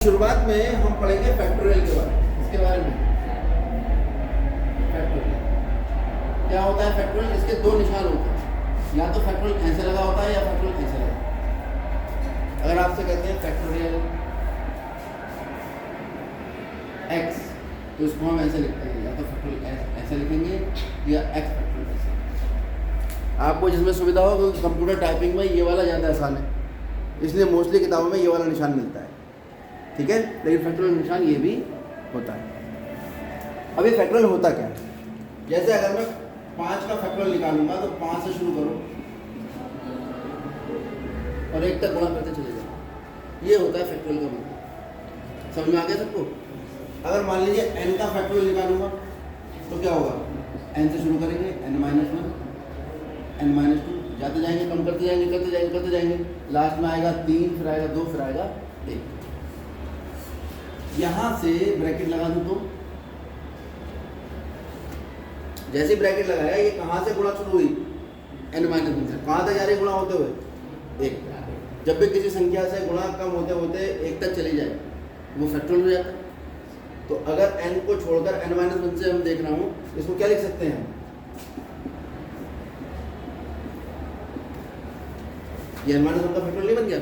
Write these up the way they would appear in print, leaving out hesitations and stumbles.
शुरुआत में हम पढ़ेंगे फैक्टोरियल के बारे में। इसके बारे में फैक्टोरियल क्या होता है। फैक्टोरियल इसके दो निशान होते हैं, या तो फैक्टोरियल ऐसे लगा होता है या फैक्टोरियल ऐसे लगा होता है। अगर आपसे कहते हैं फैक्टोरियल x तो इसको हम ऐसे लिखते हैं, या तो फैक्टोरियल ऐसे लिखेंगे या x फैक्टोरियल ऐसे। आपको जिसमें सुविधा हो, क्योंकि कंप्यूटर टाइपिंग में ये वाला ज़्यादा आसान है, इसलिए मोस्टली किताबों में ये वाला निशान मिलता है, ठीक है। लेकिन फैक्टोरियल निशान ये भी होता है। अब ये फैक्टोरियल होता क्या है? जैसे अगर मैं 5 का फैक्टोरियल निकालूंगा तो 5 से शुरू करो और 1 तक गुणा करते चले जाओ। ये होता है फैक्टोरियल का मतलब। समझ में आ गया सबको? अगर मान लीजिए n का फैक्टोरियल निकालूंगा तो क्या होगा? n से शुरू करेंगे, n-1, n-2, जाते जाएंगे, कम करते जाएंगे, करते जाएंगे, लास्ट में आएगा 3, फिर आएगा 2, फिर आएगा 1। यहां से ब्रैकेट लगा दूं तो जैसे ब्रैकेट लगाया, ये कहां से गुणा शुरू हुई? n-1 से। कहां तक जा रही गुणा होते हुए? 1। जब भी किसी संख्या से गुणा कम होते होते 1 तक चली जाए वो फैक्टोरियल हो जाता है। तो अगर n को छोड़कर n-1 से हम देख रहा हूं, इसको क्या लिख सकते हैं? ये n-1 का फैक्टोरियल नहीं बन गया?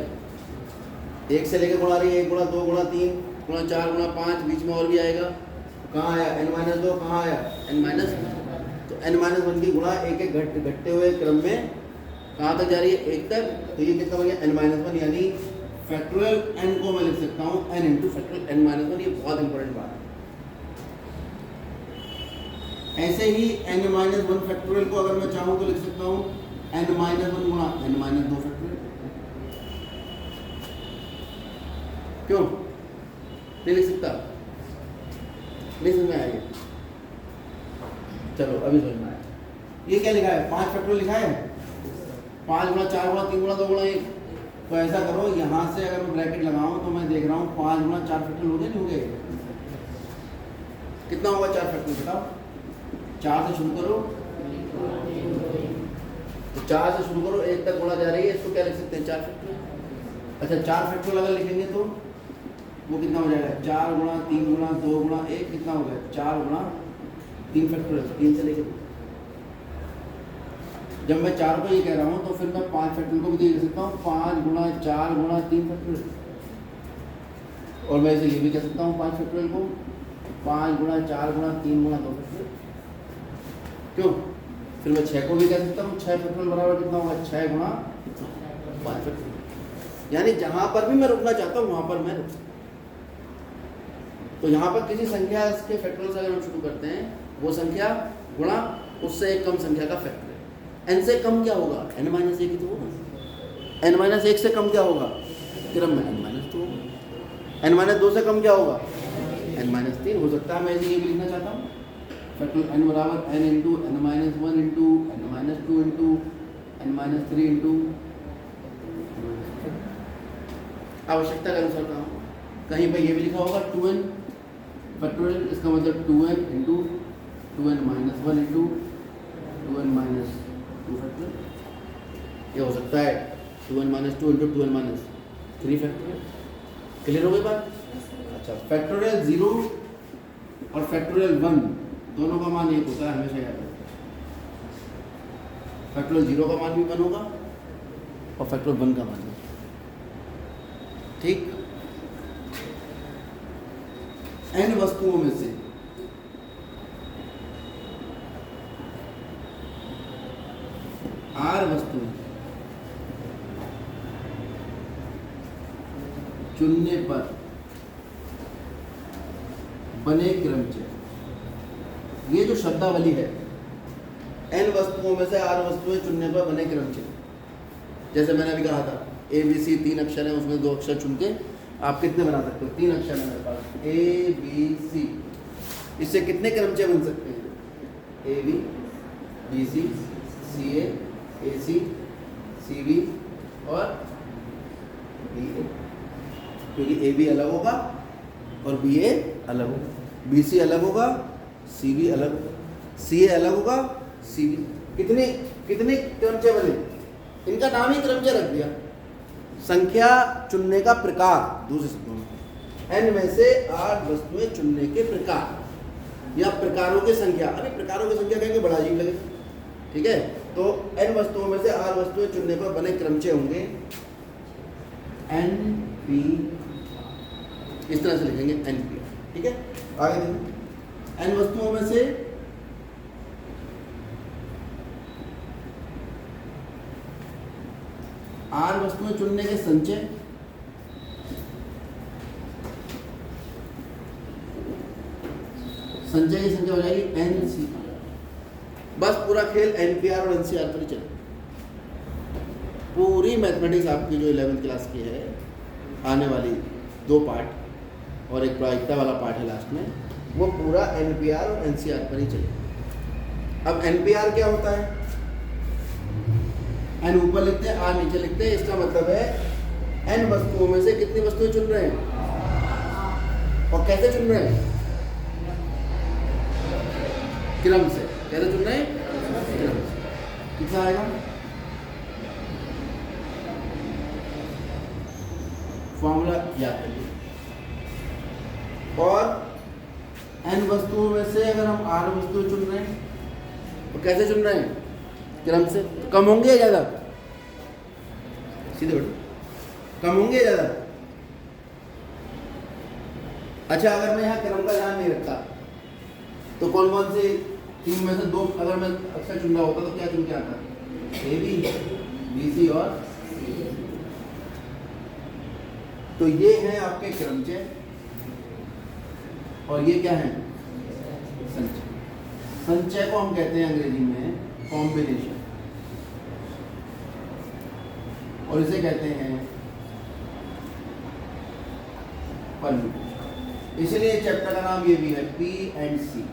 1 से लेकर गुणा रही है, 1 गुणा 2 गुणा 3 गुणा 4 गुणा 5, बीच में और भी आएगा। कहाँ आया? n-2 कहाँ आया? n-1। तो n-1 की गुणा एक एक घटते हुए क्रम में कहाँ तक जा रही है? 1 तक। तो ये कितना बन गया? n-1, यानी फैक्टोरियल n को मैं लिख सकता हूँ n इंटू फैक्टोरियल n-1। ये बहुत इंपॉर्टेंट बात है। ऐसे ही n-1 फैक्टोरियल को अगर मैं चाहूँ तो लिख सकता हूँ n-1 गुणा n-2 फैक्टोरियल। क्यों नहीं लिख सकता? नहीं समझ में आएगा? चलो अभी समझ में आया। ये क्या लिखा है? 5 फैक्टोरियल लिखा है। 5 गुणा 4 गुणा 3 गुणा 2 गुणा 1। तो ऐसा करो, यहाँ से अगर मैं ब्रैकेट लगाऊं तो मैं देख रहा हूँ 5 गुणा 4 फैक्टोरियल हो गए, नहीं हो गए? कितना होगा 4 फैक्टोरियल बताओ? 4 से शुरू करो, तो 4 से शुरू करो, 1 तक गुणा जा रही है, इसको क्या लिख सकते हैं? 4 फैक्टोरियल। अच्छा, 4 फैक्टोरियल अगर लिखेंगे तो वो कितना हो जाएगा? 4 गुणा 3 गुणा 2 गुणा 1 कितना हो गया? 4 गुणा 3 फैक्टोरियल। 3 से लेकर जब मैं 4 को ये कह रहा हूँ तो फिर मैं 5 फैक्टोरियल को भी देख सकता हूँ, 5 गुणा 4 गुणा 3 फैक्टोरियल। और मैं इसे ये भी कह सकता हूँ 5 फैक्टोरियल को 5 गुणा 4 गुणा 3 गुणा 2 फैक्टोरियल। क्यों? फिर मैं 6 को भी कह सकता हूँ 6 फैक्टोरियल बराबर कितना होगा? 6 गुणा 5 फैक्टोरियल। यानी जहाँ पर भी मैं रुकना चाहता हूँ वहाँ पर मैं रुक सकता हूँ। तो यहाँ पर किसी संख्या के फैक्टोरियल से अगर हम शुरू करते हैं, वो संख्या गुणा उससे एक कम संख्या का फैक्टोरियल। n से कम क्या होगा? n-1 ही तो होगा। n-1 से कम क्या होगा? क्रम में n-2 होगा। n-2 से कम क्या होगा? n-3 हो सकता है। मैं इसे ये भी लिखना चाहता हूँ फैक्टोरियल n बराबर n into n-1 into n-2 into n-3 into आवश्यकता के अनुसार काम। कहीं पर ये भी लिखा होगा 2n फैक्टोरियल, इसका मतलब 2n into 2n-1 into 2n-2 factorial. ये हो सकता है 2n-2 into 2n-3 factorial. Clear हो गई बात? अच्छा, फैक्टोरियल 0 और फैक्टोरियल 1 दोनों का मान एक होता है, हमेशा याद रखना। फैक्टोरियल 0 का मान भी 1 होगा और फैक्टोरियल 1 का मान भी। ठीक? n वस्तुओं में से r वस्तुएं चुनने पर बने क्रमचय। ये जो शब्दावली है, n वस्तुओं में से r वस्तुएं चुनने पर बने क्रमचय, जैसे मैंने अभी कहा था ABC 3 अक्षर है, उसमें 2 अक्षर चुन के आप कितने बना सकते हो? 3 अक्षर है मेरे पास ABC। इससे कितने क्रमचय बन सकते हैं? AB, BC, CA, AC, CB और BA। क्योंकि AB अलग होगा और BA अलग होगा, BC अलग होगा, CB अलग होगा, CA अलग होगा, CB। कितने क्रमचय बने? इनका नाम ही क्रमचय रख दिया। संख्या चुनने का प्रकार दूसरे शब्दों में, n में से r वस्तुएं चुनने के प्रकार या प्रकारों की संख्या। अरे प्रकारों की संख्या कहेंगे बड़ा अजीब लगेगा, ठीक है। तो n वस्तुओं में से r वस्तुएं चुनने पर बने क्रमचय होंगे NP, इस तरह से लिखेंगे NP, ठीक है। आगे देखो, n वस्तुओं में से r वस्तुएं चुनने के संचय, संचय की संख्या हो जाएगी NCR। बस पूरा खेल NPR और NCR पर ही चले। पूरी मैथमेटिक्स आपकी जो 11th क्लास की है, आने वाली 2 पार्ट और एक प्रायिकता वाला पार्ट है लास्ट में, वो पूरा NPR और NCR पर ही चले। अब NPR क्या होता है? n ऊपर लिखते हैं, r नीचे लिखते हैं। इसका मतलब है n वस्तुओं में से कितनी वस्तुएं चुन रहे हैं और कैसे चुन रहे हैं? क्रम से। कैसे चुन रहे हैं? क्रम से। कितना आएगा? फॉर्मूला याद करिए। और n वस्तुओं में से अगर हम r वस्तुएं चुन रहे हैं तो कैसे चुन रहे हैं? क्रम से। तो कम होंगे या ज़्यादा? सीधे बैठो, कम होंगे या ज़्यादा? अच्छा, अगर मैं यहाँ क्रम का ध्यान नहीं रखता तो कौन कौन से 3 में से 2 अगर मैं अक्षर चुन रहा होता तो क्या चुन के आता? AB, BC और C। तो ये हैं आपके क्रमचय और ये क्या है? संचय। संचय को हम कहते हैं अंग्रेजी में कॉम्बिनेशन, और इसे कहते हैं परम्यूटेशन। इसलिए चैप्टर का नाम ये भी है P and C।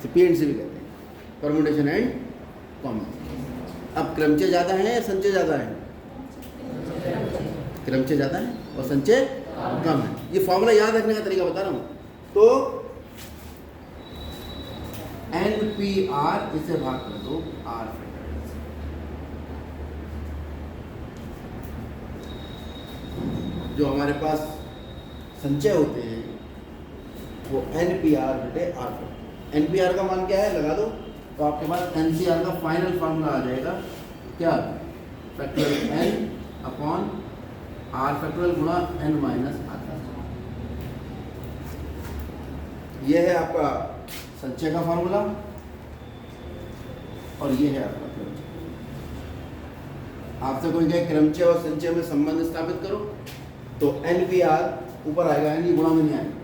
P and C भी कहते हैं, परम्यूटेशन एंड कॉम्बिनेशन। अब क्रमचय ज़्यादा है या संचय ज़्यादा है? क्रमचय ज़्यादा है और संचय कम है। ये फॉर्मूला याद रखने का तरीका बता रहा हूँ। तो NPR इसे भाग कर दो R फैक्टोरियल से। जो हमारे पास संचय होते हैं वो NPR बटे R। NPR का मान क्या है? लगा दो तो आपके पास NCR का फाइनल फार्मूला आ जाएगा। क्या? Factorial N upon R factorial गुणा N माइनस R। यह है आपका संचय का फार्मूला और ये है आपका क्रमचय। आपसे कोई कहे क्रमचय और संचय में संबंध स्थापित करो तो NPR ऊपर आएगा, यानी गुणा में नहीं आएगा,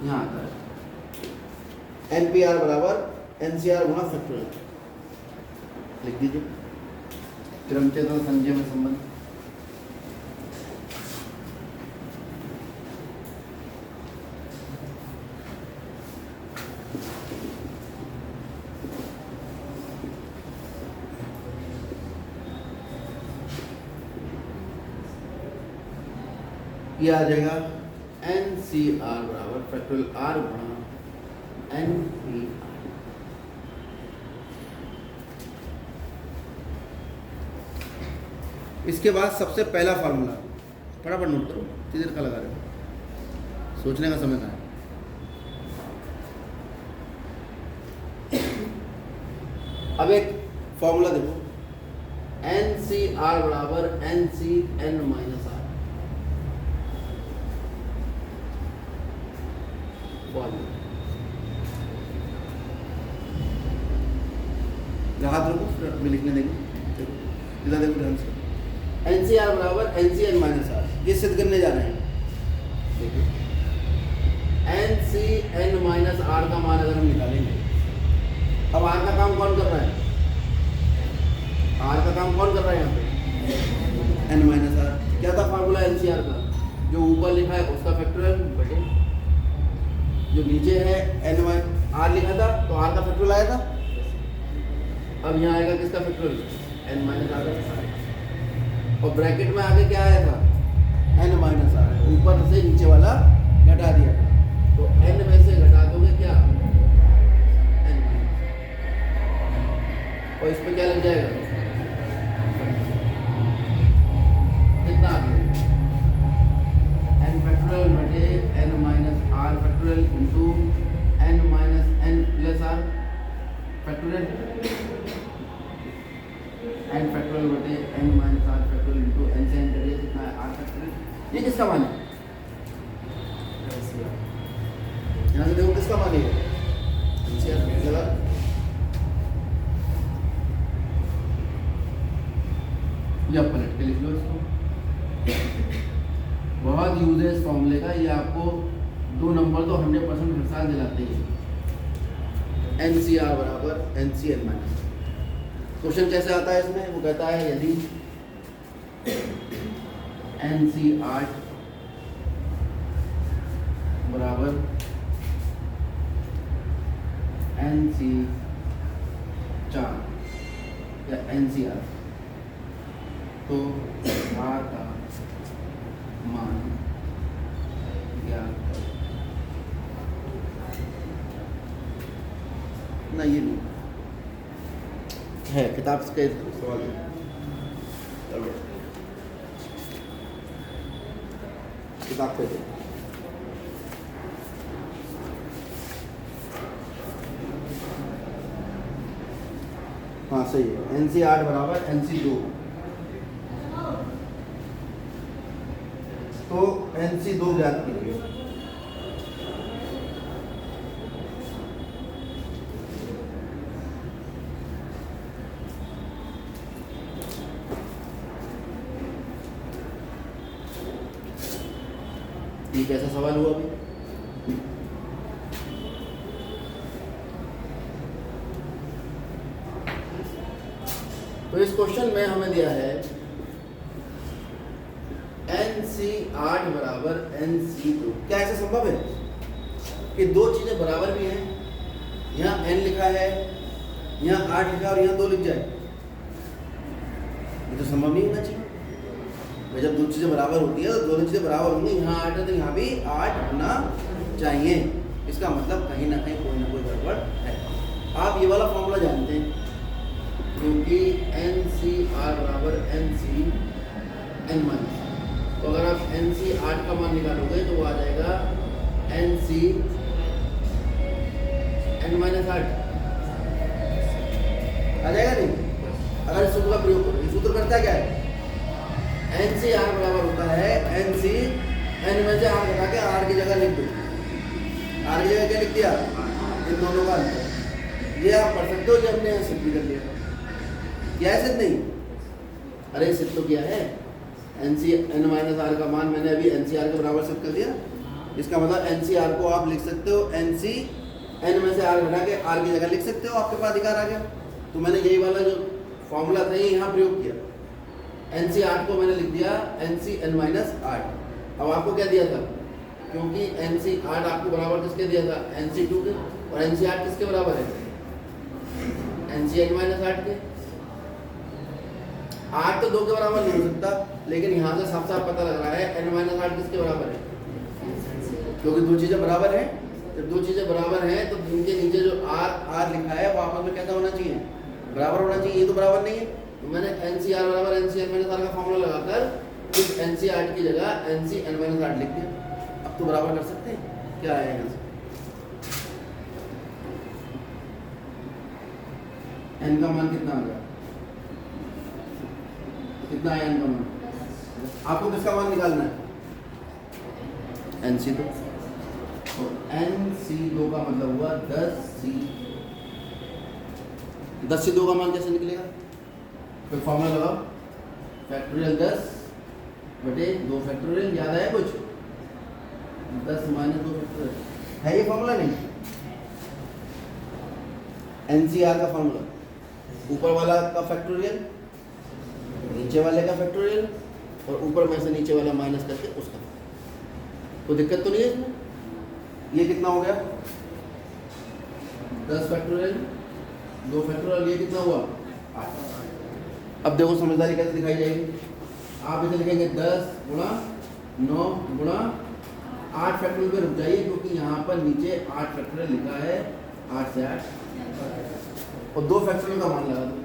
यहाँ आता है NPR बराबर NCR गुणा फैक्टोरियल। लिख दीजिए क्रमचय तथा संचय में संबंध। ये आ जाएगा NCR बराबर फैक्टोरियल R गुणा NPR। इसके बाद सबसे पहला फार्मूला फटाफट नोट करो, कितनी देर का लगा रहे हो? सोचने का समय कहाँ है? अब एक फॉर्मूला देखो, NCR बराबर NCN माइनस R। हाथ रखो, फिर अभी लिखने देंगे। देखो इधर देखो ध्यान से। NCR बराबर NCN माइनस R, ये सिद्ध करने जा रहे हैं। देखिए NCN माइनस R का मान अगर हम निकालेंगे, अब R का काम कौन कर रहा है? R का काम कौन कर रहा है यहाँ पे? N minus R। क्या था फार्मूला NCR का? जो ऊपर लिखा है उसका फैक्टोरियल बटे जो नीचे है R लिखा था तो R का फैक्टोरियल आया था। अब यहाँ आएगा किसका फैक्टोरियल? N minus R। और ब्रैकेट में आगे क्या आया था? N minus R। ऊपर से नीचे वाला घटा दिया तो N में से घटा दोगे क्या? N minus. और इस पर क्या लग जाएगा? कितना आ गया? ये किसका मान है? यहाँ से देखो किसका मान है NCR लगा। या पलट के लिख लो इसको। बहुत यूज है इस फॉर्मूले का, ये आपको 2 नंबर तो 100% हर साल दिलाते हैं। NCR बराबर NCN माइनस। क्वेश्चन कैसे आता है इसमें? वो कहता है यदि NC8 बराबर NC4 या NCR तो R का मान ज्ञात करो। ना ये नहीं है, किताब के सवाल है। चलो किताब पे दे। हाँ सही है। NC8 बराबर NC2 तो NC2 ज्ञात कीजिए। ये कैसा सवाल हुआ अभी? तो इस क्वेश्चन में हमें दिया है NC8 बराबर NC2। क्या ऐसा संभव है कि दो चीजें बराबर भी हैं? यहाँ n लिखा है, यहाँ 8 लिखा और यहाँ 2 लिख जाए? ये तो संभव नहीं होना चाहिए। जब दो चीजें बराबर होती है तो दोनों चीजें बराबर होंगी। यहाँ 8 है तो यहाँ भी 8 होना चाहिए। इसका मतलब कहीं ना कहीं कोई ना कोई गड़बड़ है। आप ये वाला फॉर्मूला जानते हैं क्योंकि NCR बराबर NCN माइनस। तो अगर आप NC8 का मान निकालोगे तो वो आ जाएगा NCN माइनस 8 आ जाएगा नहीं? अगर इस सूत्र का प्रयोग करो, ये सूत्र करता क्या है? NCR बराबर होता है NCN में से 8 घटा के R की जगह लिख दो। R की जगह क्या लिख दिया? इन दोनों का अंतर। ये आप पढ़ सकते हो कि हमने सिद्ध भी कर लिया। क्या है सिद्ध? नहीं, अरे सिद्ध तो क्या है? NCN माइनस R का मान मैंने अभी NCR के बराबर सिद्ध कर दिया। इसका मतलब NCR को आप लिख सकते हो NCN में से R घटा के R की जगह लिख सकते हो। आपके पास अधिकार आ गया। तो मैंने यही वाला जो फॉर्मूला था ये यहाँ प्रयोग किया। NC8 को मैंने लिख दिया NCN माइनस 8। अब आपको क्या दिया था? क्योंकि NC8 आपको बराबर किसके दिया था? NC2 के। और NC8 किसके बराबर है? NCN माइनस 8 के। 8 तो 2 के बराबर नहीं हो सकता, लेकिन यहाँ से साफ साफ पता लग रहा है N माइनस 8 किसके बराबर है? क्योंकि दो चीज़ें बराबर हैं। जब दो चीज़ें बराबर हैं तो इनके नीचे जो R लिखा है वो आपस में कैसा होना चाहिए? बराबर होना चाहिए। ये तो बराबर नहीं है। तो मैंने NCR बराबर NCN माइनस 8 का फॉर्मूला लगाकर इस NC8 की जगह NCN माइनस 8 लिख दिया। अब तो बराबर कर सकते हैं। क्या आया यहाँ से? n का मान कितना आ गया? कितना आया n का मान? आपको किसका मान निकालना है? NC2। तो NC2 का मतलब हुआ 10C2 का मान कैसे निकलेगा? कोई फॉर्मूला लगाओ। फैक्टोरियल 10 बटे 2 फैक्टोरियल। याद आया कुछ? 10 माइनस 2 फैक्टोरियल है ये फॉर्मूला? नहीं, NCR का फॉर्मूला ऊपर वाला का फैक्टोरियल, नीचे वाले का फैक्टोरियल और ऊपर में से नीचे वाला माइनस करके उसका। कोई दिक्कत तो नहीं है इसमें? ये कितना हो गया? 10 फैक्टोरियल 2 फैक्टोरियल। ये कितना हुआ? 8। अब देखो समझदारी कैसे दिखाई जाएगी। आप इसे लिखेंगे 10 गुणा 9 गुणा 8 फैक्टोरियल पे रुक जाइए क्योंकि यहाँ पर नीचे 8 फैक्टोरियल लिखा है। 8 से 8 और 2 फैक्टोरियल का मान लगा दो।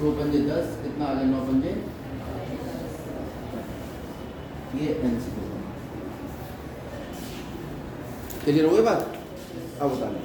2 पंजे 10 कितना आ गया? 9 पंजे। ये NC2 क्लियर हो गई बात? अब बता लें।